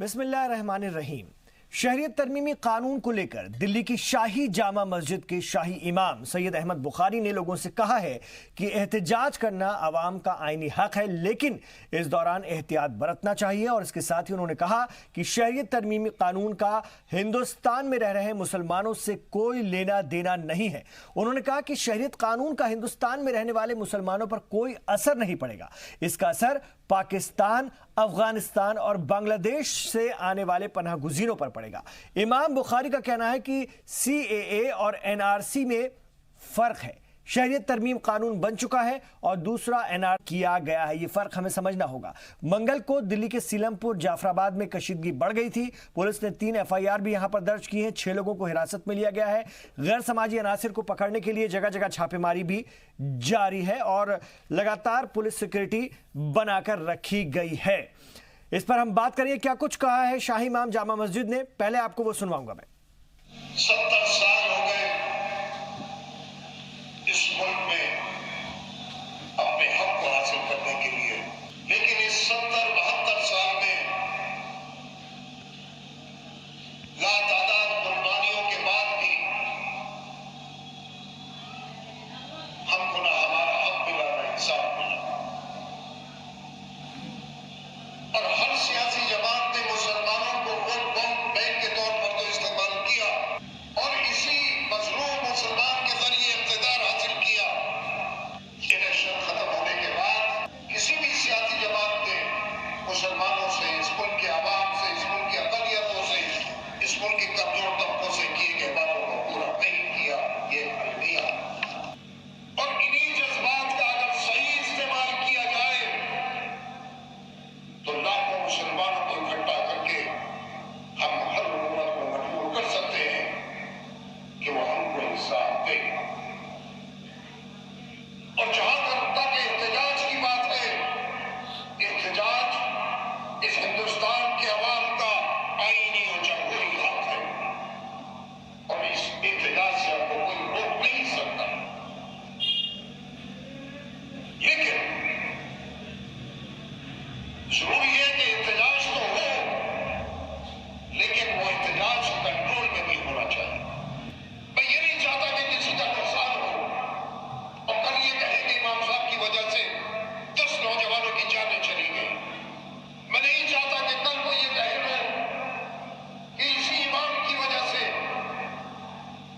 बिस्मिल्लाहिर्रहमानिर्रहीम। शहरियत तरमीमी कानून को लेकर दिल्ली की शाही जामा मस्जिद के शाही इमाम सैयद अहमद बुखारी ने लोगों से कहा है कि एहतजाज करना आवाम का आईनी हक है, लेकिन इस दौरान एहतियात बरतना चाहिए। और इसके साथ ही उन्होंने कहा कि शहरियत तरमीमी कानून का हिंदुस्तान में रह रहे मुसलमानों से कोई लेना देना नहीं है। उन्होंने कहा कि शहरियत कानून का हिंदुस्तान में रहने वाले मुसलमानों पर कोई असर नहीं पड़ेगा। इसका असर पाकिस्तान, अफगानिस्तान और बांग्लादेश से आने वाले पनाह गुज़ीरों पर पड़ेगा। इमाम बुखारी का कहना है कि CAA और NRC में फर्क है। शहरियत तरमीम कानून बन चुका है और दूसरा NRC किया गया है। ये फर्क हमें समझना होगा। मंगल को दिल्ली के सीलमपुर जाफराबाद में कशीदगी बढ़ गई थी। पुलिस ने 3 FIR भी यहां पर दर्ज की है। 6 लोगों को हिरासत में लिया गया है। गैर समाजी अनासिर को पकड़ने के लिए जगह जगह छापेमारी भी जारी है और लगातार पुलिस सिक्योरिटी बनाकर रखी गई है। इस पर हम बात करिए क्या कुछ कहा है शाही इमाम जामा मस्जिद ने। पहले आपको वो सुनवाऊंगा मैं। 70 साल हो गए इस मुल्क में अपने हक को हासिल करने के लिए, लेकिन इस 70-72 साल में लातादाद कुर्बानियों के बाद भी हमको ना हमारा हक मिला ना इंसाफ मिला। और हर सियासी जमात ने मुसलमानों को वोट बैंक के तौर पर तो इस्तेमाल किया और इसी मजलूम मुसलमान के जरिए इक़्तिदार हासिल किया। इलेक्शन खत्म होने के बाद किसी भी सियासी जमात ने मुसलमानों से, इस मुल्क के आवाम से, इस मुल्क की अक़लियतों से, इस मुल्क के कमजोर तबकों से किए गए वादों को पूरा नहीं किया। ये अलविया और इन्हीं जज्बात का अगर सही इस्तेमाल किया जाए तो लाखों मुसलमानों को इकट्ठा करके हम हर हुकूमत को मजबूर कर सकते हैं कि वो हमको इंसाफ दे। और जहां तक एहतजाज की बात है, एहतजाज इस हिंदुस्तान के अवाम का आईनी और जमहूरी हक है और इस एहतजाज से आपको कोई रोक नहीं सकता। लेकिन जरूरी है कि एहतजाज तो हो, लेकिन वो एहतजाज कंट्रोल में भी होना चाहिए। मैं ये नहीं चाहता कि किसी का नुकसान हो और कल ये कहे कि इमाम साहब की वजह से 10 नौजवानों की जानें चली गई। मैं नहीं चाहता कि कल को ये कहे लोग कि इसी इमाम की वजह से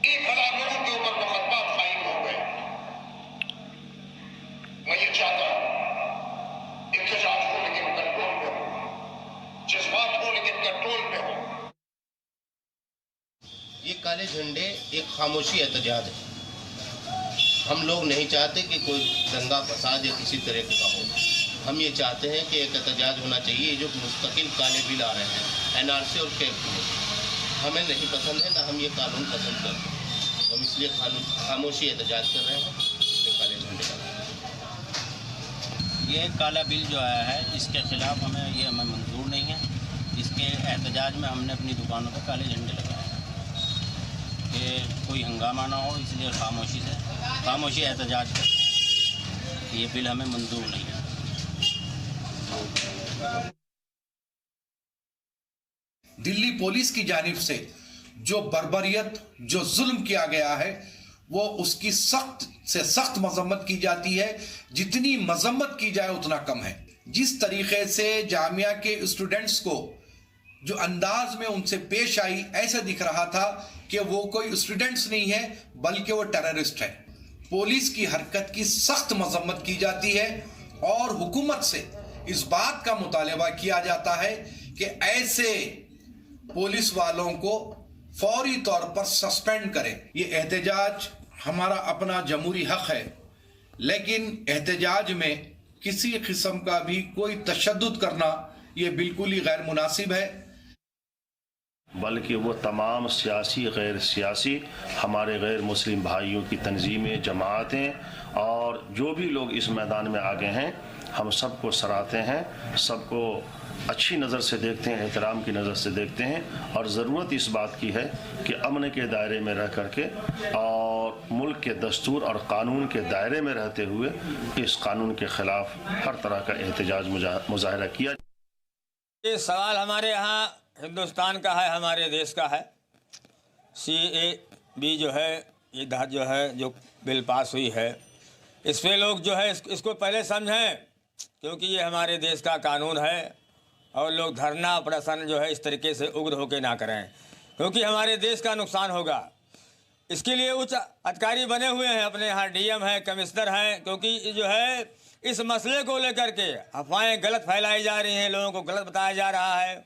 1000 लोगों के ऊपर मुकदमात कायम हो गए। मैं ये चाहता हूं एहतजाज हो लेकिन कंट्रोल में हो, जज्बात हो लेकिन कंट्रोल में हो। ये काले झंडे एक खामोशी एहतजाज है। हम लोग नहीं चाहते कि कोई दंगा फसाद या किसी तरह का हो। हम ये चाहते हैं कि एक एहतजाज होना चाहिए। जो मुस्तकिल काले बिल आ रहे हैं NRC और कैब, हमें नहीं पसंद है, ना हम ये कानून पसंद करते हैं। हम इसलिए खामोशी एहतजाज कर रहे हैं। काले झंडे का ये काला बिल जो आया है इसके ख़िलाफ़ हमें मंजूर नहीं है। इसके एहतजाज में हमने अपनी दुकानों पर काले झंडे लगाए हैं कि कोई हंगामा ना हो, इसलिए खामोशी एहतजाज करते हैं कि ये बिल हमें मंजूर नहीं है। दिल्ली पुलिस की जानिब से जो बर्बरियत, जो जुल्म किया गया है, वो उसकी सख्त से सख्त मजम्मत की जाती है। जितनी मजम्मत की जाए उतना कम है। जिस तरीके से जामिया के स्टूडेंट्स को जो अंदाज में उनसे पेश आई, ऐसा दिख रहा था कि वो कोई स्टूडेंट्स नहीं है बल्कि वो टेररिस्ट है। पुलिस की हरकत की सख्त मजम्मत की जाती है और हुकूमत से इस बात का मुतालबा किया जाता है कि ऐसे पुलिस वालों को फौरी तौर पर सस्पेंड करें। ये एहतजाज हमारा अपना जमहूरी हक है, लेकिन एहतजाज में किसी किस्म का भी कोई तशद्दुद करना ये बिल्कुल ही गैर मुनासिब है। बल्कि वो तमाम सियासी, गैर सियासी, हमारे गैर मुस्लिम भाइयों की तंजीमें, जमातें और जो भी लोग इस मैदान में आगे हैं, हम सबको सराहते हैं, सबको अच्छी नज़र से देखते हैं, एहतराम की नज़र से देखते हैं। और ज़रूरत इस बात की है कि अमन के दायरे में रह करके और मुल्क के दस्तूर और कानून के दायरे में रहते हुए इस कानून के ख़िलाफ़ हर तरह का एहतजाज मुजाहरा किया। ये सवाल हमारे यहाँ हिंदुस्तान का है, हमारे देश का है। CAB जो है, ये जो है जो बिल पास हुई है, इस पे लोग जो है इसको पहले समझें, क्योंकि ये हमारे देश का कानून है। और लोग धरना प्रदर्शन जो है इस तरीके से उग्र होकर ना करें, क्योंकि हमारे देश का नुकसान होगा। इसके लिए उच्च अधिकारी बने हुए हैं, अपने यहाँ DM है, कमिश्नर हैं, क्योंकि जो है इस मसले को लेकर के अफवाहें गलत फैलाई जा रही हैं, लोगों को गलत बताया जा रहा है,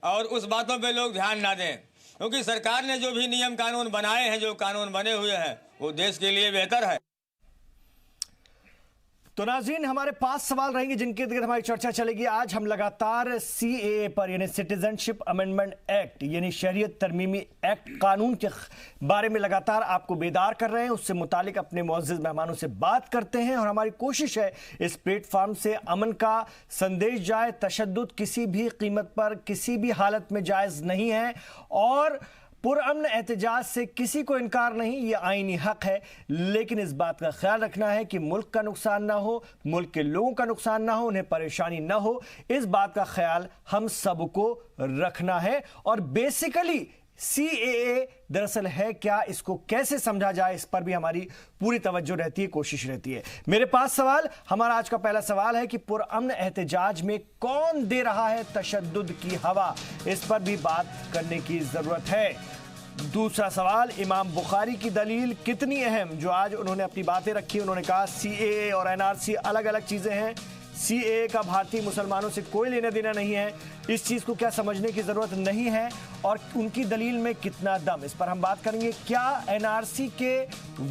और उस बातों पे लोग ध्यान ना दें, क्योंकि सरकार ने जो भी नियम कानून बनाए हैं, जो कानून बने हुए हैं, वो देश के लिए बेहतर है। तो नाज़रीन, हमारे 5 सवाल रहेंगे जिनके इर्द गिर्द हमारी चर्चा चलेगी। आज हम लगातार CAA पर यानी सिटीजनशिप अमेंडमेंट एक्ट यानी शहरियत तरमीमी एक्ट कानून के बारे में लगातार आपको बेदार कर रहे हैं, उससे मुतालिक अपने मुअज़्ज़िज़ मेहमानों से बात करते हैं। और हमारी कोशिश है इस प्लेटफार्म से अमन का संदेश जाए। तशद्दुद किसी भी कीमत पर किसी भी हालत में जायज़ नहीं है, और पुरअमन एहतजाज से किसी को इनकार नहीं, ये आईनी हक है। लेकिन इस बात का ख्याल रखना है कि मुल्क का नुकसान ना हो, मुल्क के लोगों का नुकसान ना हो, उन्हें परेशानी ना हो, इस बात का ख्याल हम सबको रखना है। और बेसिकली CAA दरअसल है क्या, इसको कैसे समझा जाए, इस पर भी हमारी पूरी तवज्जो रहती है, कोशिश रहती है। मेरे पास सवाल, हमारा आज का पहला सवाल है कि पुरअमन एहतजाज में कौन दे रहा है तशद्दुद की हवा, इस पर भी बात करने की जरूरत है। दूसरा सवाल, इमाम बुखारी की दलील कितनी अहम, जो आज उन्होंने अपनी बातें रखी। उन्होंने कहा CAA और NRC अलग अलग चीजें हैं, CAA का भारतीय मुसलमानों से कोई लेना देना नहीं है, इस चीज़ को क्या समझने की ज़रूरत नहीं है, और उनकी दलील में कितना दम, इस पर हम बात करेंगे। क्या NRC के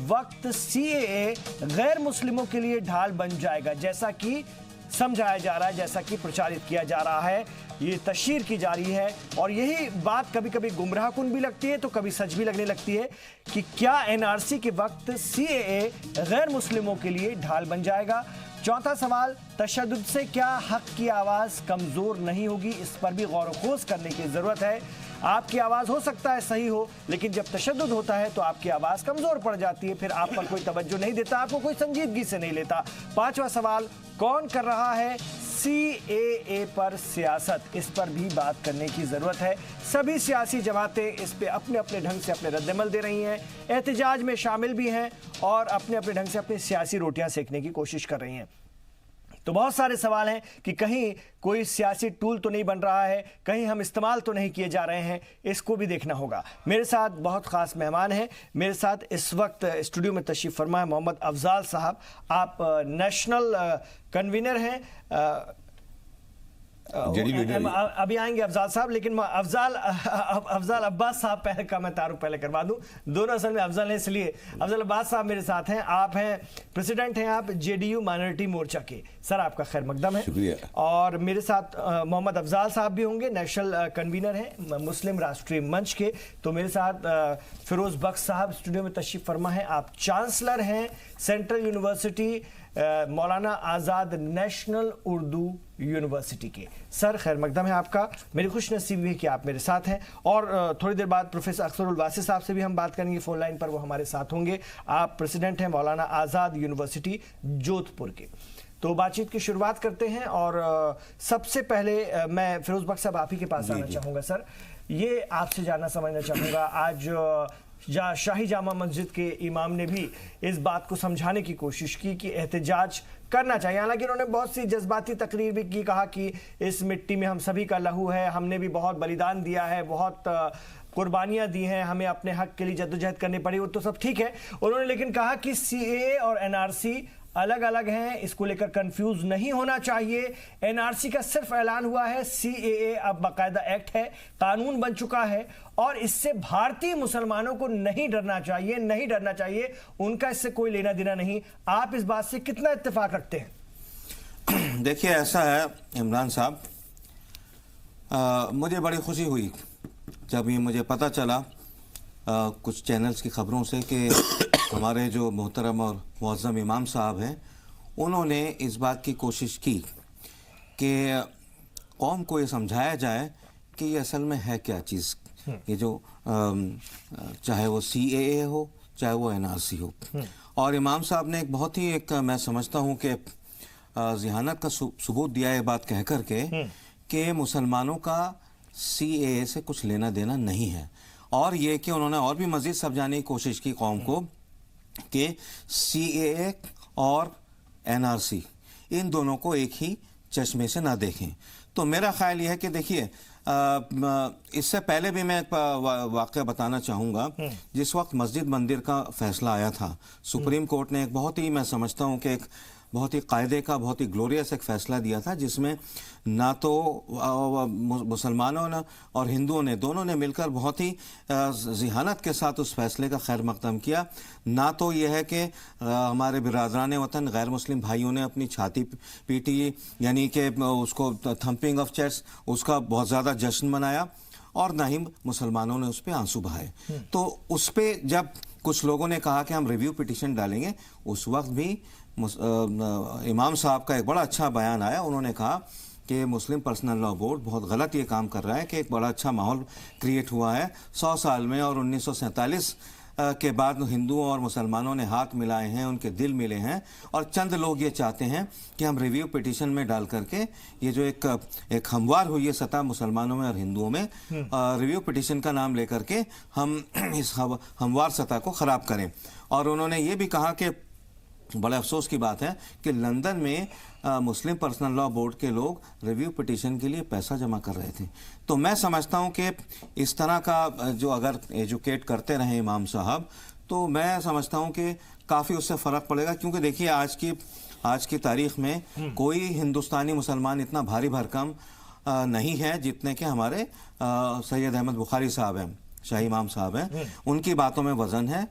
वक्त CAA गैर मुस्लिमों के लिए ढाल बन जाएगा, जैसा कि समझाया जा रहा है, जैसा कि प्रचारित किया जा रहा है, ये तशहीर की जा रही है। और यही बात कभी कभी गुमराह कुन भी लगती है तो कभी सच भी लगने लगती है कि क्या NRC के वक्त CAA गैर मुस्लिमों के लिए ढाल बन जाएगा। चौथा सवाल, तशद्दुद से क्या हक की आवाज़ कमज़ोर नहीं होगी, इस पर भी गौर खोज करने की ज़रूरत है। आपकी आवाज़ हो सकता है सही हो, लेकिन जब तशद्दुद होता है तो आपकी आवाज़ कमज़ोर पड़ जाती है, फिर आप पर कोई तवज्जो नहीं देता, आपको कोई संजीदगी से नहीं लेता। पांचवा सवाल, कौन कर रहा है CAA पर सियासत, इस पर भी बात करने की ज़रूरत है। सभी सियासी जमातें इस पे अपने अपने ढंग से अपने रद्दमल दे रही हैं, एहतजाज में शामिल भी हैं और अपने अपने ढंग से अपनी सियासी रोटियां सेकने की कोशिश कर रही हैं। तो बहुत सारे सवाल हैं कि कहीं कोई सियासी टूल तो नहीं बन रहा है, कहीं हम इस्तेमाल तो नहीं किए जा रहे हैं, इसको भी देखना होगा। मेरे साथ बहुत ख़ास मेहमान हैं। मेरे साथ इस वक्त स्टूडियो में तशरीफ़ फरमा है मोहम्मद अफजाल साहब। आप नेशनल कन्वीनर हैं, अभी आएंगे अफजाल साहब, लेकिन अफजाल अब्बास साहब पहले का मैं तारुफ पहले करवा दूं। दोनों असल में अफजाल हैं, इसलिए अफजाल अब्बास साहब मेरे साथ हैं। आप हैं प्रेसिडेंट हैं आप JDU माइनॉरिटी मोर्चा के। सर आपका खैर मकदम है। शुक्रिया। और मेरे साथ मोहम्मद अफजाल साहब भी होंगे, नेशनल कन्वीनर हैं मुस्लिम राष्ट्रीय मंच के। तो मेरे साथ फिरोज बख्श साहब स्टूडियो में तशरीफ फरमा है, आप चांसलर हैं सेंट्रल यूनिवर्सिटी मौलाना आज़ाद नेशनल उर्दू यूनिवर्सिटी के। सर खैर मकदम है आपका, मेरी खुश नसीबी है कि आप मेरे साथ हैं। और थोड़ी देर बाद प्रोफेसर अख्तरुल वासी साहब से भी हम बात करेंगे, फ़ोन लाइन पर वो हमारे साथ होंगे। आप प्रेसिडेंट हैं मौलाना आज़ाद यूनिवर्सिटी जोधपुर के। तो बातचीत की शुरुआत करते हैं और सबसे पहले मैं फिरोज बख्श साहब आप ही के पास आना चाहूँगा। सर ये आपसे जानना समझना चाहूँगा, आज शाही जामा मस्जिद के इमाम ने भी इस बात को समझाने की कोशिश की कि एहतजाज करना चाहिए, हालांकि उन्होंने बहुत सी जज्बाती तकरीर भी की, कहा कि इस मिट्टी में हम सभी का लहू है, हमने भी बहुत बलिदान दिया है, बहुत कुर्बानियां दी हैं, हमें अपने हक के लिए जद्दोजहद करनी पड़ी, वो तो सब ठीक है। उन्होंने लेकिन कहा कि CAA और NRC अलग अलग हैं, इसको लेकर कंफ्यूज नहीं होना चाहिए। NRC का सिर्फ ऐलान हुआ है, CAA अब बाकायदा एक्ट है, कानून बन चुका है और इससे भारतीय मुसलमानों को नहीं डरना चाहिए, नहीं डरना चाहिए, उनका इससे कोई लेना देना नहीं। आप इस बात से कितना इत्तेफाक रखते हैं? देखिए ऐसा है इमरान साहब, मुझे बड़ी खुशी हुई जब ये मुझे पता चला कुछ चैनल्स की खबरों से कि हमारे जो मोहतरम और मुअज़्ज़म इमाम साहब हैं, उन्होंने इस बात की कोशिश की कि कौम को ये समझाया जाए कि ये असल में है क्या चीज़, ये जो चाहे वो CAA हो चाहे वो NRC हो। और इमाम साहब ने एक बहुत ही मैं समझता हूँ कि ज़हानत का सबूत दिया है बात कह कर के کہ مسلمانوں کا CAA سے کچھ لینا دینا نہیں ہے، اور یہ کہ انہوں نے اور بھی مزید سمجھانے کی کوشش کی قوم کو کہ CAA اور NRC ان دونوں کو ایک ہی چشمے سے نہ دیکھیں۔ تو میرا خیال یہ ہے کہ دیکھیے اس سے پہلے بھی میں ایک واقعہ بتانا چاہوں گا۔ جس وقت مسجد مندر کا فیصلہ آیا تھا، سپریم کورٹ نے ایک بہت ہی، میں سمجھتا ہوں کہ ایک بہت ہی قاعدے کا، بہت ہی گلوریس ایک فیصلہ دیا تھا، جس میں نہ تو مسلمانوں نے اور ہندوؤں نے دونوں نے مل کر بہت ہی ذہانت کے ساتھ اس فیصلے کا خیر مقدم کیا، نہ تو یہ ہے کہ ہمارے برادران وطن غیر مسلم بھائیوں نے اپنی چھاتی پیٹی، یعنی کہ اس کو تھمپنگ آف چیسٹ، اس کا بہت زیادہ جشن منایا، اور نہ ہی مسلمانوں نے اس پہ آنسو بہائے۔ تو اس پہ جب کچھ لوگوں نے کہا کہ ہم ریویو پٹیشن ڈالیں گے، اس وقت بھی امام صاحب کا ایک بڑا اچھا بیان آیا۔ انہوں نے کہا کہ مسلم پرسنل لا بورڈ بہت غلط یہ کام کر رہا ہے، کہ ایک بڑا اچھا ماحول کریٹ ہوا ہے 100 سال میں، اور 1947 کے بعد ہندوؤں اور مسلمانوں نے ہاتھ ملائے ہیں، ان کے دل ملے ہیں، اور چند لوگ یہ چاہتے ہیں کہ ہم ریویو پٹیشن میں ڈال کر کے یہ جو ایک ہموار ہوئی ہے سطح مسلمانوں میں اور ہندوؤں میں، ریویو پٹیشن کا نام لے کر کے ہم اس ہموار سطح کو خراب کریں۔ اور انہوں نے یہ بھی کہا کہ بڑے افسوس کی بات ہے کہ لندن میں مسلم پرسنل لا بورڈ کے لوگ ریویو پٹیشن کے لیے پیسہ جمع کر رہے تھے۔ تو میں سمجھتا ہوں کہ اس طرح کا جو اگر ایجوکیٹ کرتے رہیں امام صاحب، تو میں سمجھتا ہوں کہ کافی اس سے فرق پڑے گا، کیونکہ دیکھیے آج کی تاریخ میں کوئی ہندوستانی مسلمان اتنا بھاری بھرکم نہیں ہے جتنے کہ ہمارے سید احمد بخاری صاحب ہیں، شاہی امام صاحب ہیں۔ ان کی باتوں میں وزن ہے،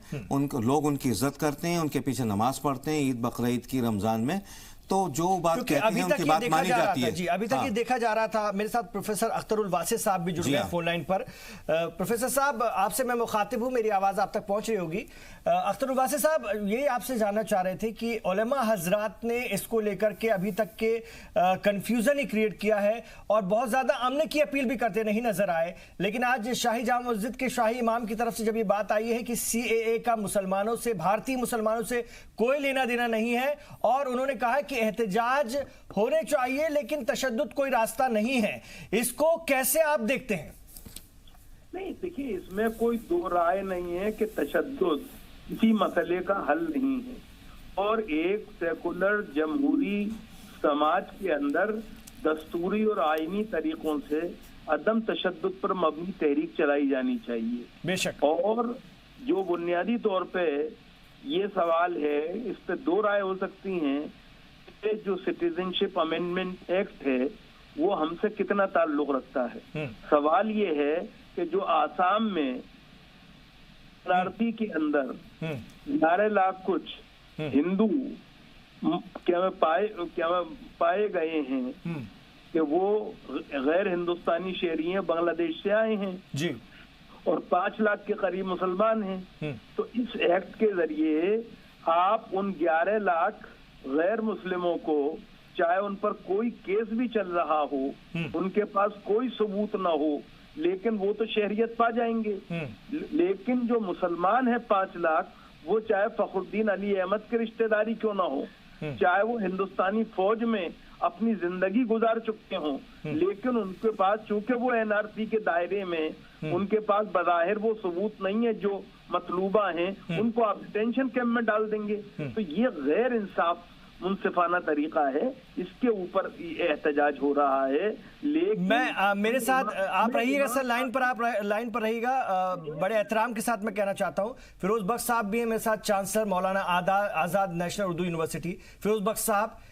لوگ ان کی عزت کرتے ہیں، ان کے پیچھے نماز پڑھتے ہیں عید بقرعید کی، رمضان میں، تو جو بات کہتے ہیں ان کی بات مانی جاتی ہے۔ جی ابھی تک یہ دیکھا جا رہا تھا۔ میرے ساتھ پروفیسر اختر الواسع صاحب بھی جڑ گئے فون لائن پر۔ پروفیسر صاحب، آپ سے میں مخاطب ہوں، میری آواز آپ تک پہنچ رہی ہوگی۔ اختر الواسع صاحب، یہ آپ سے جاننا چاہ رہے تھے کہ علماء حضرات نے اس کو لے کر کے ابھی تک کے کنفیوژن ہی کریٹ کیا ہے، اور بہت زیادہ امن کی اپیل بھی کرتے نہیں نظر آئے، لیکن آج شاہی جامع مسجد کے شاہی امام کی طرف سے جب یہ بات آئی ہے کہ CAA کا مسلمانوں سے، بھارتی مسلمانوں سے کوئی لینا دینا نہیں ہے، اور انہوں نے کہا کہ احتجاج ہونے چاہیے لیکن تشدد کوئی راستہ نہیں ہے، اس کو کیسے آپ دیکھتے ہیں؟ نہیں، دیکھیے اس میں کوئی دو رائے نہیں ہے کہ تشدد کسی مسئلے کا حل نہیں ہے، اور ایک سیکولر جمہوری سماج کے اندر دستوری اور آئینی طریقوں سے عدم تشدد پر مبنی تحریک چلائی جانی چاہیے۔ بے شک۔ اور جو بنیادی طور پہ یہ سوال ہے، اس پہ دو رائے ہو سکتی ہیں کہ جو سٹیزن شپ امینڈمنٹ ایکٹ ہے وہ ہم سے کتنا تعلق رکھتا ہے۔ سوال یہ ہے کہ جو آسام میں کے اندر 11 لاکھ کچھ ہندو پائے گئے ہیں کہ وہ غیر ہندوستانی شہری ہیں، بنگلہ دیش سے آئے ہیں، جی، اور 5 لاکھ کے قریب مسلمان ہیں، تو اس ایکٹ کے ذریعے آپ ان 11 لاکھ غیر مسلموں کو، چاہے ان پر کوئی کیس بھی چل رہا ہو، ان کے پاس کوئی ثبوت نہ ہو، لیکن وہ تو شہریت پا جائیں گے۔ لیکن جو مسلمان ہیں 5 لاکھ، وہ چاہے فخر الدین علی احمد کے رشتہ داری کیوں نہ ہو، چاہے وہ ہندوستانی فوج میں اپنی زندگی گزار چکے ہوں، لیکن ان کے پاس چونکہ وہ NRC کے دائرے میں، ان کے پاس بظاہر وہ ثبوت نہیں ہے جو مطلوبہ ہیں، ان کو آپ ڈیٹینشن کیمپ میں ڈال دیں گے۔ تو یہ غیر انصاف منصفانہ طریقہ ہے، اس کے اوپر احتجاج ہو رہا ہے۔ لیکن میرے ساتھ آپ رہیے گا سر، لائن پر رہیے گا، بڑے احترام کے ساتھ میں کہنا چاہتا ہوں فیروز بخش صاحب بھی ہیں میرے ساتھ، chancellor Maulana Azad national Urdu university. Feroz بخش صاحب،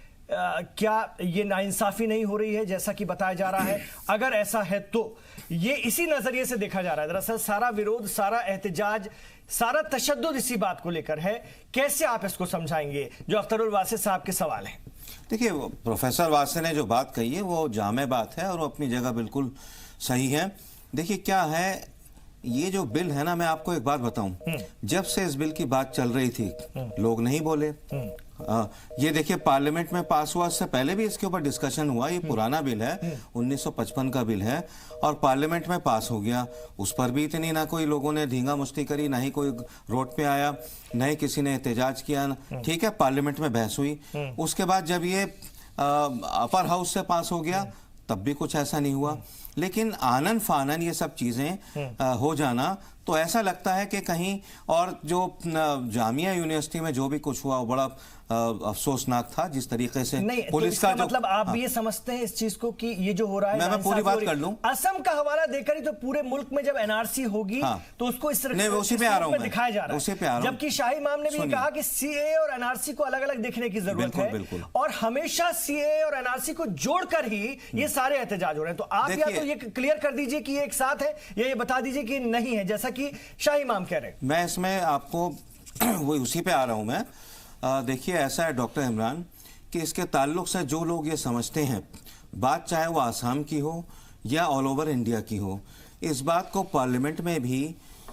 کیا یہ ناانصافی نہیں ہو رہی ہے جیسا کہ بتایا جا رہا ہے؟ اگر ایسا ہے تو یہ اسی نظریے سے دیکھا جا رہا ہے، دراصل سارا ویرودھ، سارا احتجاج، سارا تشدد اسی بات کو لے کر ہے، کیسے آپ اس کو سمجھائیں گے جو اختر الواسع صاحب کے سوال ہیں؟ دیکھیے، پروفیسر واسع نے جو بات کہی ہے وہ جامع بات ہے اور وہ اپنی جگہ بالکل صحیح ہے۔ دیکھیے کیا ہے، یہ جو بل ہے نا، میں آپ کو ایک بات بتاؤں، جب سے اس بل کی بات چل رہی تھی لوگ نہیں بولے۔ یہ دیکھیے پارلیمنٹ میں پاس ہوا، اس سے پہلے بھی اس کے اوپر ڈسکشن ہوا، یہ پرانا بل ہے، 1955 کا بل ہے، اور پارلیمنٹ میں پاس ہو گیا۔ اس پر بھی اتنی نہ کوئی لوگوں نے دھینگا مستی کری، نہ ہی کوئی روڈ پہ آیا، نہ ہی کسی نے احتجاج کیا، ٹھیک ہے، پارلیمنٹ میں بحث ہوئی۔ اس کے بعد جب یہ اپر ہاؤس سے پاس ہو گیا तब भी कुछ ऐसा नहीं हुआ। लेकिन आनन फानन ये सब चीज़ें हो जाना तो ऐसा लगता है कि कहीं, और जो जामिया यूनिवर्सिटी में जो भी कुछ हुआ वो बड़ा अफसोसनाक था, जिस तरीके से पुलिस का जो मतलब आप भी ये समझते हैं इस चीज को कि ये जो हो रहा है, मैं पूरी बात कर लूं, असम का हवाला देकर ही तो पूरे मुल्क में जब एनआरसी होगी तो उसको इस तरह उसी पे आ रहा हूं, दिखाया जा रहा है, जबकि शाही इमाम ने भी कहा कि सीए और एनआरसी को अलग अलग देखने की जरूरत है और हमेशा सीए और एनआरसी को जोड़कर ही ये सारे एहतजाज हो रहे हैं। तो आप या तो ये क्लियर कर दीजिए कि ये एक साथ है, या ये बता दीजिए कि नहीं है, जैसा कि शाही इमाम कह रहे हैं। मैं इसमें आपको वो उसी पे आ रहा हूं मैं। देखिए, ऐसा है डॉक्टर इमरान कि इसके ताल्लुक से जो लोग ये समझते हैं, बात चाहे वो आसाम की हो या ऑल ओवर इंडिया की हो, इस बात को पार्लियामेंट में भी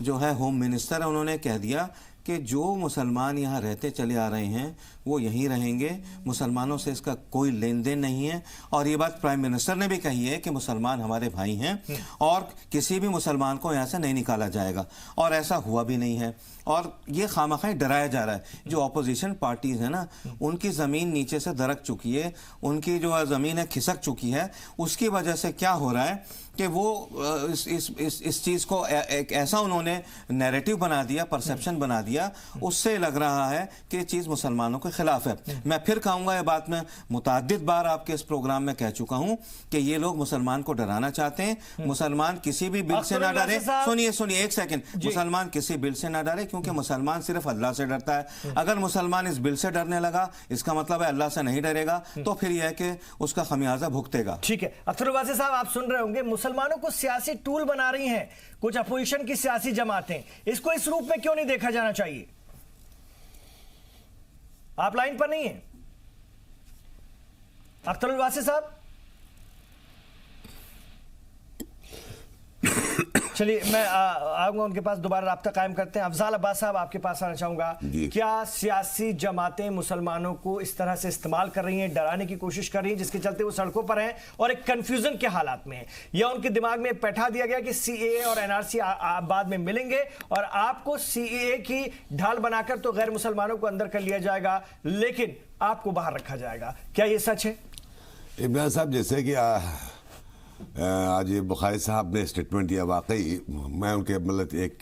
जो है होम मिनिस्टर है उन्होंने कह दिया कि जो मुसलमान यहाँ रहते चले आ रहे हैं वो यहीं रहेंगे, मुसलमानों से इसका कोई लेन देन नहीं है। और ये बात प्राइम मिनिस्टर ने भी कही है कि मुसलमान हमारे भाई हैं और किसी भी मुसलमान को यहाँ से नहीं निकाला जाएगा, और ऐसा हुआ भी नहीं है। और ये खामख़ा डराया जा रहा है। जो अपोजिशन पार्टीज़ हैं ना, उनकी ज़मीन नीचे से दरक चुकी है, उनकी जो ज़मीन है खिसक चुकी है। उसकी वजह से क्या हो रहा है कि वो इस चीज़ को एक ऐसा उन्होंने नैरेटिव बना दिया, परसेप्शन बना दिया, उससे लग रहा है कि ये चीज़ मुसलमानों के खिलाफ है। मैं फिर कहूँगा, ये बात मैं मुतअद्दिद बार आपके इस प्रोग्राम में कह चुका हूँ कि ये लोग मुसलमान को डराना चाहते हैं। मुसलमान किसी भी बिल से ना डरे। सुनिए एक सेकेंड, मुसलमान किसी बिल से ना डरे, क्योंकि मुसलमान सिर्फ अल्लाह से डरता है। अगर मुसलमान इस बिल से डरने लगा, इसका मतलब है अल्लाह से नहीं डरेगा, तो फिर यह है कि उसका खमियाजा भुगतेगा। ठीक है, अख्तर वासी साहब, आप सुन रहे होंगे, मुसलमानों को सियासी टूल बना रही हैं कुछ अपोजिशन की सियासी जमातें। इसको इस रूप में क्यों नहीं देखा जाना चाहिए? आप लाइन पर नहीं है अख्तर वासी साहब? चलिए, मैं आऊंगा उनके पास, दोबारा राब्ता कायम करते हैं। अफजाल अब्बास साहब, आपके पास आना चाहूंगा। क्या सियासी जमातें मुसलमानों को इस तरह से इस्तेमाल कर रही हैं, डराने की कोशिश कर रही हैं, जिसके चलते वो सड़कों पर हैं और एक कंफ्यूजन के हालात में है, या उनके दिमाग में बैठा दिया गया कि सीएए और एनआरसी बाद में मिलेंगे और आपको सीएए की ढाल बनाकर तो गैर मुसलमानों को अंदर कर लिया जाएगा, लेकिन आपको बाहर रखा जाएगा? क्या ये सच है? इमरान साहब, जैसे कि आज बुखारी साहब ने स्टेटमेंट दिया, वाकई मैं उनके मतलब एक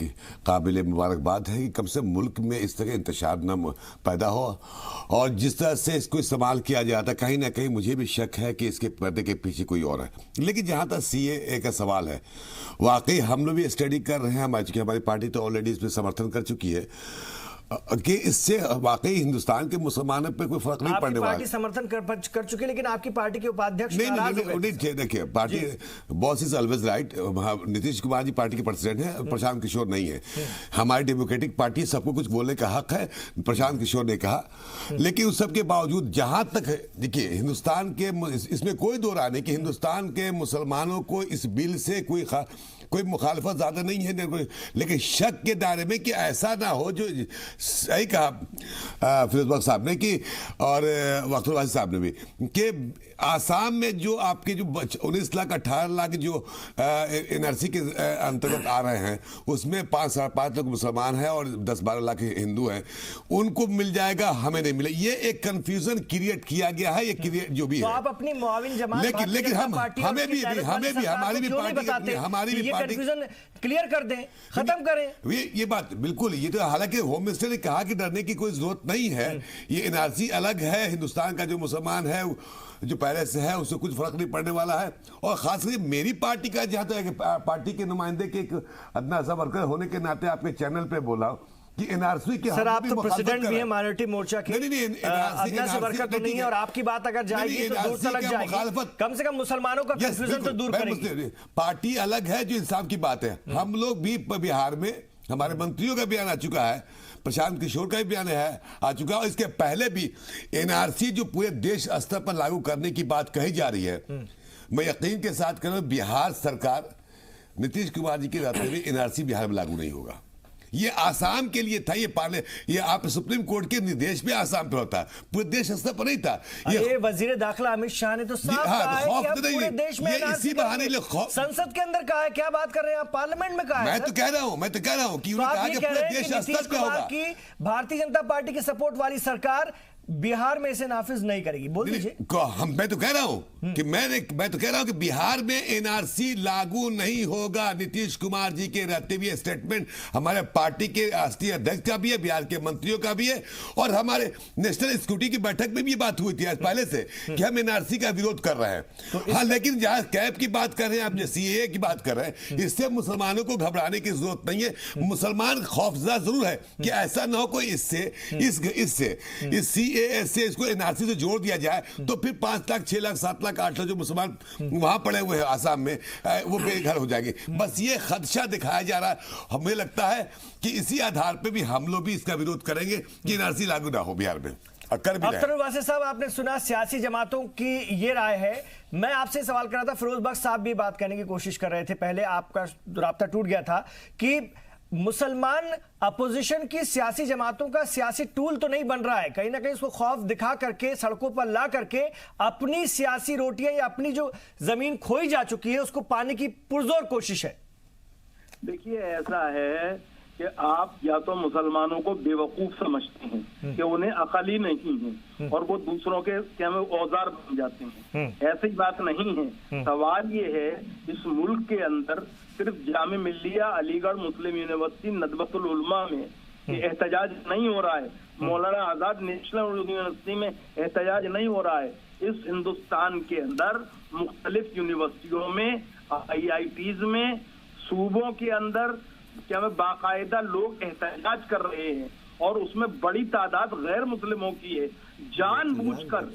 काबिल मुबारकबाद है कि कम से मुल्क में इस तरह इंतशार न पैदा हो, और जिस तरह से इसको इस्तेमाल किया जाता है, कहीं ना कहीं मुझे भी शक है कि इसके पर्दे के पीछे कोई और है। लेकिन जहाँ तक सीएए का सवाल है, वाकई हम लोग भी स्टडी कर रहे हैं, हमारी पार्टी तो ऑलरेडी इसमें समर्थन कर चुकी है कि इससे वाकई हिंदुस्तान के मुसलमानों पे कोई फर्क नहीं पड़ने वाला। पार्टी समर्थन कर चुकी है, लेकिन आपकी पार्टी के उपाध्यक्ष नहीं, देखिए, party boss is always right. Nitish Kumar ji party के प्रेसिडेंट हैं, प्रशांत किशोर नहीं है। हमारी डेमोक्रेटिक पार्टी, सबको कुछ बोलने का हक है, प्रशांत किशोर ने कहा। लेकिन उस सब के बावजूद जहां तक देखिए, हिंदुस्तान के इसमें कोई दो राय नहीं कि हिंदुस्तान के मुसलमानों को इस बिल से कोई मुखालफत ज्यादा नहीं है, लेकिन शक के दायरे में कि ऐसा ना हो, जो सही कहा फिरोज बख्श साहब ने कि, और वक्तुल वासी साहब ने भी, कि आसाम में जो आपके जो 19 लाख 18 लाख जो एनआरसी के अंतर्गत आ रहे हैं, उसमें 5.5 लाख मुसलमान हैं और 10-12 लाख हिंदू हैं, उनको मिल जाएगा, हमें नहीं मिले। ये एक कंफ्यूजन क्रिएट किया गया है, ये क्रिएट जो भी तो है। आप अपनी मुआविन जमात, लेकिन हमें भी हमारी भी पार्टी क्लियर कर दें, खत्म करें ये बात। बिल्कुल, ये तो हालांकि होम मिनिस्टर ने कहा कि डरने की कोई जरूरत नहीं है, ये एनआरसी अलग है, हिंदुस्तान का जो मुसलमान है जो पहले से है उससे कुछ फर्क नहीं पड़ने वाला है। और खासकर मेरी पार्टी का, जहां तक पार्टी के नुमाइंदे के एक अदना सा वर्कर होने के नाते आपके चैनल पे बोला कि एनआरसी के, सर आप तो प्रेसिडेंट भी हैं माइनॉरिटी मोर्चा के, अदना से वर्कर तो नहीं है, और आपकी बात अगर जाएगी तो दूर तक जाएगी, कम से कम मुसलमानों का कंफ्यूजन तो दूर करेंगे। पार्टी अलग है, जो इंसाफ की बात है। हम लोग भी बिहार में, हमारे मंत्रियों का बयान आ चुका है, प्रशांत किशोर का भी बयान आ चुका है, और इसके पहले भी एनआरसी जो पूरे देश स्तर पर लागू करने की बात कही जा रही है, मैं यकीन के साथ कह रहा हूं, बिहार सरकार नीतीश कुमार जी के रहते हुए एनआरसी बिहार में लागू नहीं होगा। ये आसाम के लिए था, ये आप सुप्रीम कोर्ट के निर्देश में आसाम पे होता, पूरे देश स्तर पर नहीं था। ये वजीर दाखिला अमित शाह ने तो साफ कहा है कि अब पूरे देश में इसी बहाने संसद के अंदर कहा है। क्या बात कर रहे हैं आप? पार्लियामेंट में कहा है। मैं तो कह रहा हूं कि उन्होंने कहा कि पूरे देश स्तर पे होगा। भारतीय जनता पार्टी की सपोर्ट वाली सरकार बिहार में इसे नाफिज नहीं करेगी। बोल दीजिए। मैं तो कह रहा हूं कि मैं तो कह रहा हूं कि बिहार में एनआरसी लागू नहीं होगा। नीतीश कुमार जी के रहते हुए स्टेटमेंट हमारे पार्टी के राष्ट्रीय अध्यक्ष का भी है, बिहार के मंत्रियों का भी है, और हमारे नेशनल सिक्योरिटी की बैठक में भी बात हुई थी आज पहले से कि हम एनआरसी का विरोध कर रहे हैं। हाँ, लेकिन जहां कैब की बात कर रहे हैं, आप सीएए की बात कर रहे हैं, इससे मुसलमानों को घबराने की जरूरत नहीं है। मुसलमान खौफजदा जरूर है कि ऐसा ना हो कोई इस सीएए से इसको एनआरसी से जोड़ दिया जाए तो फिर 5 लाख 6 लाख 7 लाख 8 लाख जो मुसलमान वहां पड़े हुए हैं आसाम में, वो बेघर हो जाएंगे। बस ये खदशा दिखाया जा रहा है। हमें लगता है कि इसी आधार पे भी हम लोग भी इसका विरोध करेंगे कि एनआरसी लागू ना हो बिहार में। अख्तर वासे साहब, आपने सुना सियासी जमातों की ये राय है। मैं आपसे सवाल कर रहा था, फिरोज बख्श साहब भी बात करने की कोशिश कर रहे थे, पहले आपका राब्ता टूट गया था, कि मुसलमान अपोजिशन की सियासी जमातों का सियासी टूल तो नहीं बन रहा है, कहीं ना कहीं उसको खौफ दिखा करके, सड़कों पर ला करके अपनी सियासी रोटियां या अपनी जो जमीन खोई जा चुकी है उसको पाने की पुरजोर कोशिश है। देखिए, ऐसा है कि आप या तो मुसलमानों को बेवकूफ समझते हैं कि उन्हें अकल ही नहीं है और वो दूसरों के क्या में औजार बन जाते हैं। ऐसी बात नहीं है। सवाल ये है, इस मुल्क के अंदर सिर्फ जामे मिल्लिया अलीगढ़ मुस्लिम यूनिवर्सिटी नदबतुल उलमा में एहतजाज नहीं हो रहा है, मौलाना आजाद नेशनल यूनिवर्सिटी में एहतजाज नहीं हो रहा है। इस हिंदुस्तान के अंदर मुख्तलिफ यूनिवर्सिटियों में, IITs में, सूबों के अंदर क्या में बाकायदा लोग एहतजाज कर रहे हैं और उसमें बड़ी तादाद गैर मुस्लिमों की है। जानबूझकर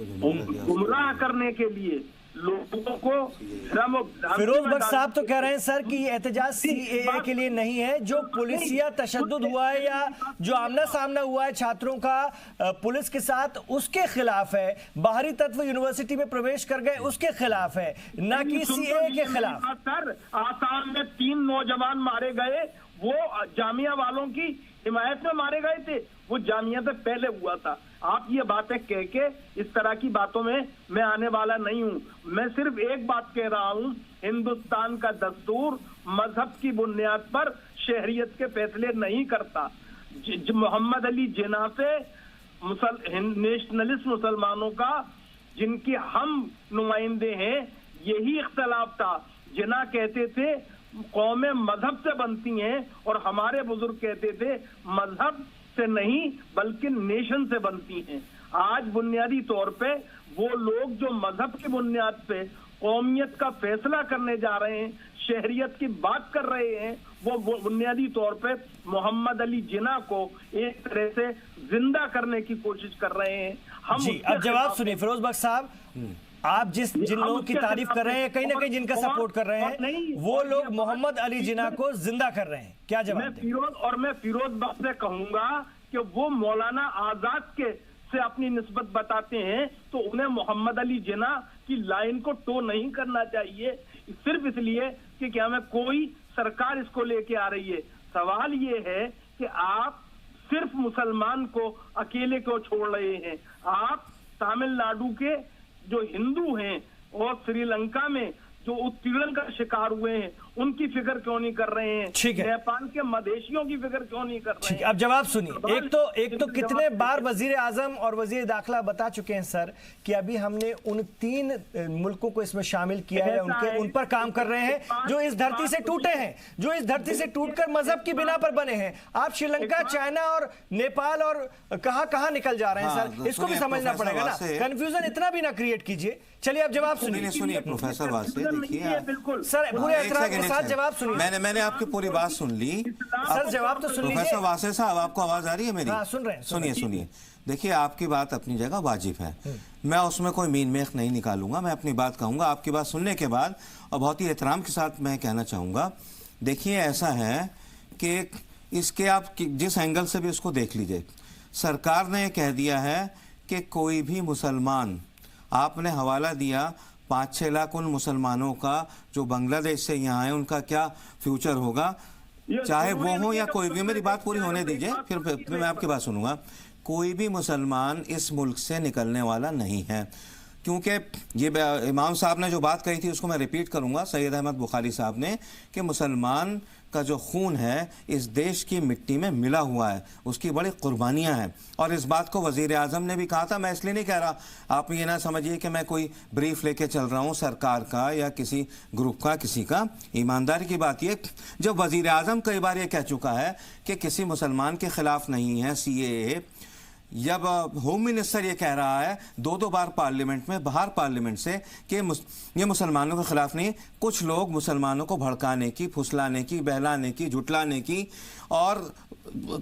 गुमराह करने के लिए लोगों को फिरोज बख्श साहब तो कह रहे हैं सर कि ये एहतजाज सीएए के लिए नहीं है, जो पुलिसिया तशद्दुद हुआ है या जो आमना सामना हुआ है छात्रों का पुलिस के साथ, उसके खिलाफ है। बाहरी तत्व यूनिवर्सिटी में प्रवेश कर गए, उसके खिलाफ है, ना कि सीएए के खिलाफ। सर, आसाम में 3 नौजवान मारे गए, वो जामिया वालों की हिमायत में मारे गए थे, वो जामिया से पहले हुआ था। आप ये बातें कह के इस तरह की बातों में मैं आने वाला नहीं हूं। मैं सिर्फ एक बात कह रहा हूं, हिंदुस्तान का दस्तूर मजहब की बुनियाद पर शहरियत के फैसले नहीं करता। मोहम्मद अली जिन्ना से नेशनलिस्ट मुसलमानों का, जिनके हम नुमाइंदे हैं, यही इख्तलाफ था। जिन्ना कहते थे कौमें मजहब से बनती हैं और हमारे बुजुर्ग कहते थे मजहब से नहीं बल्कि नेशन से बनती हैं। आज बुनियादी तौर पे वो लोग जो मजहब की बुनियाद पे कौमियत का फैसला करने जा रहे हैं, शहरियत की बात कर रहे हैं, वो बुनियादी तौर पे मोहम्मद अली जिन्ना को एक तरह से जिंदा करने की कोशिश कर रहे हैं। हम जी, अब जवाब सुनिए फिरोज बख्श साहब, आप जिन लोगों की तारीफ कर रहे हैं, कहीं ना कहीं जिनका सपोर्ट कर रहे हैं, वो लोग मोहम्मद अली जिन्ना को जिंदा कर रहे हैं, क्या जवाब? मैं फिरोज बख्श से कहूंगा कि वो मौलाना आजाद के से अपनी निस्बत बताते हैं तो उन्हें मोहम्मद अली जिन्ना की लाइन को टो नहीं करना चाहिए, सिर्फ इसलिए कि क्या में कोई सरकार इसको लेके आ रही है। सवाल ये है कि आप सिर्फ मुसलमान को अकेले क्यों छोड़ रहे हैं? आप तमिलनाडु के जो हिंदू हैं और श्रीलंका में जो उत्पीड़न का शिकार हुए हैं उनकी फिक्र क्यों नहीं कर रहे हैं? ठीक है। नेपाल के मदेशियों की फिक्र क्यों नहीं कर रहे हैं? अब जवाब सुनिए। एक तो कितने बार वजीर आजम और वजीर दाखिला बता चुके हैं सर कि अभी हमने उन 3 मुल्कों को इसमें शामिल किया है, उन पर काम कर रहे हैं जो इस धरती से टूटे हैं, जो इस धरती से टूटकर मजहब की बिना पर बने हैं। आप श्रीलंका, चाइना और नेपाल और कहां निकल जा रहे हैं सर, इसको भी समझना पड़ेगा ना। कंफ्यूजन इतना भी ना क्रिएट कीजिए। चलिए अब जवाब सुनिए प्रोफेसर वासे, देखिए बिल्कुल सर, पूरे एहतराम के साथ जवाब सुनिए। मैंने आपकी पूरी बात सुन ली सर, जवाब तो सुन लीजिए। प्रोफेसर वासे साहब, आपको आवाज आ रही है मेरी? हाँ, सुन रहे हैं। सुनिए। देखिए, आपकी बात अपनी जगह वाजिब है, मैं उसमें कोई मीन मेख नहीं निकालूंगा, मैं अपनी बात कहूंगा। आपकी बात सुनने के बाद और बहुत ही एहतराम के साथ मैं कहना चाहूंगा, देखिए ऐसा है कि इसके आप जिस एंगल से भी उसको देख लीजिए, सरकार ने कह दिया है कि कोई भी मुसलमान, आपने हवाला दिया 5-6 लाख उन मुसलमानों का जो बांग्लादेश से यहाँ आए, उनका क्या फ्यूचर होगा, चाहे वो हो या कोई भी। मेरी बात पूरी होने दीजिए, फिर मैं आपकी बात सुनूंगा। कोई भी मुसलमान इस मुल्क से निकलने वाला नहीं है, کیونکہ یہ امام صاحب نے جو بات کہی تھی اس کو میں ریپیٹ کروں گا، سید احمد بخاری صاحب نے، کہ مسلمان کا جو خون ہے اس دیش کی مٹی میں ملا ہوا ہے، اس کی بڑی قربانیاں ہیں، اور اس بات کو وزیر اعظم نے بھی کہا تھا۔ میں اس لیے نہیں کہہ رہا، آپ یہ نہ سمجھیے کہ میں کوئی بریف لے کے چل رہا ہوں سرکار کا یا کسی گروپ کا، کسی کا۔ ایمانداری کی بات یہ، جب وزیر اعظم کئی بار یہ کہہ چکا ہے کہ کسی مسلمان کے خلاف نہیں ہے سی اے اے، جب ہوم منسٹر یہ کہہ رہا ہے دو بار پارلیمنٹ میں، باہر پارلیمنٹ سے، کہ یہ مسلمانوں کے خلاف نہیں، کچھ لوگ مسلمانوں کو بھڑکانے کی، پھسلانے کی، بہلانے کی، جھٹلانے کی اور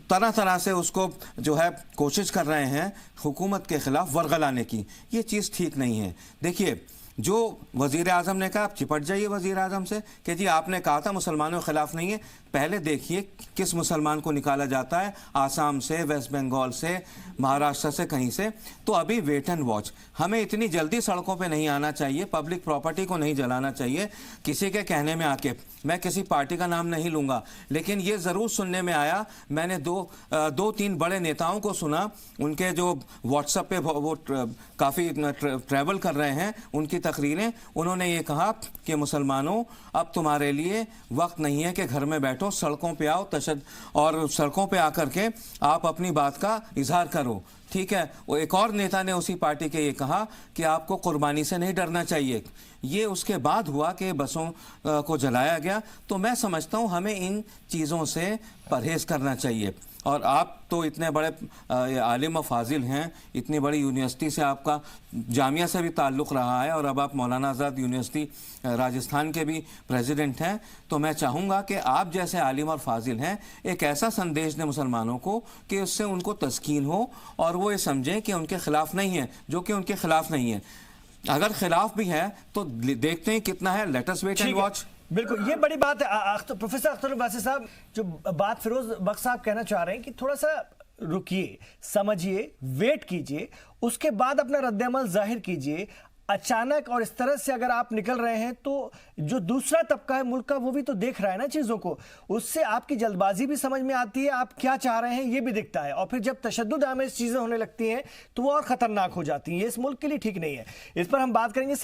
طرح طرح سے اس کو جو ہے کوشش کر رہے ہیں حکومت کے خلاف ورغلانے کی۔ یہ چیز ٹھیک نہیں ہے۔ دیکھیے، جو وزیر اعظم نے کہا، آپ چپٹ جائیے وزیر اعظم سے کہ جی آپ نے کہا تھا مسلمانوں کے خلاف نہیں ہے، پہلے دیکھیے کس مسلمان کو نکالا جاتا ہے، آسام سے، ویسٹ بنگال سے، مہاراشٹر سے، کہیں سے۔ تو ابھی ویٹ اینڈ واچ، ہمیں اتنی جلدی سڑکوں پہ نہیں آنا چاہیے، پبلک پراپرٹی کو نہیں جلانا چاہیے کسی کے کہنے میں آ کے۔ میں کسی پارٹی کا نام نہیں لوں گا، لیکن یہ ضرور سننے میں آیا، میں نے دو تین بڑے نیتاؤں کو سنا، ان کے جو واٹس ایپ پہ وہ کافی ٹریول کر رہے ہیں، ان کی تقریریں، انہوں نے یہ کہا کہ مسلمانوں اب تمہارے لیے وقت نہیں ہے کہ گھر میں بیٹھو، سڑکوں پہ آؤ، اور سڑکوں پہ آ کر کے آپ اپنی بات کا اظہار کرو۔ ٹھیک ہے، وہ ایک اور نیتا نے اسی پارٹی کے یہ کہا کہ آپ کو قربانی سے نہیں ڈرنا چاہیے۔ یہ اس کے بعد ہوا کہ بسوں کو جلایا گیا۔ تو میں سمجھتا ہوں ہمیں ان چیزوں سے پرہیز کرنا چاہیے۔ اور آپ تو اتنے بڑے عالم و فاضل ہیں، اتنی بڑی یونیورسٹی سے آپ کا جامعہ سے بھی تعلق رہا ہے، اور اب آپ مولانا آزاد یونیورسٹی راجستھان کے بھی پریزیڈنٹ ہیں، تو میں چاہوں گا کہ آپ جیسے عالم اور فاضل ہیں ایک ایسا سندیش دیں مسلمانوں کو کہ اس سے ان کو تسکین ہو اور وہ یہ سمجھیں کہ ان کے خلاف نہیں ہے، جو کہ ان کے خلاف نہیں ہے۔ اگر خلاف بھی ہے تو دیکھتے ہیں کتنا ہے، let us wait and watch. بالکل، یہ بڑی بات ہے۔ پروفیسر اختر الباسط صاحب، جو بات فیروز بخش صاحب کہنا چاہ رہے ہیں کہ تھوڑا سا رکیے، سمجھیے، ویٹ کیجئے، اس کے بعد اپنا رد عمل ظاہر کیجئے۔ اچانک اور اس طرح سے اگر آپ نکل رہے ہیں تو جو دوسرا طبقہ ہے ملک کا وہ بھی تو دیکھ رہا ہے نا چیزوں کو، اس سے آپ کی جلد بازی بھی سمجھ میں آتی ہے، آپ کیا چاہ رہے ہیں یہ بھی دکھتا ہے، اور پھر جب تشدد آمیز چیزیں ہونے لگتی ہیں تو وہ اور خطرناک ہو جاتی ہیں۔ یہ اس ملک کے لیے ٹھیک نہیں ہے۔ اس پر ہم بات کریں گے۔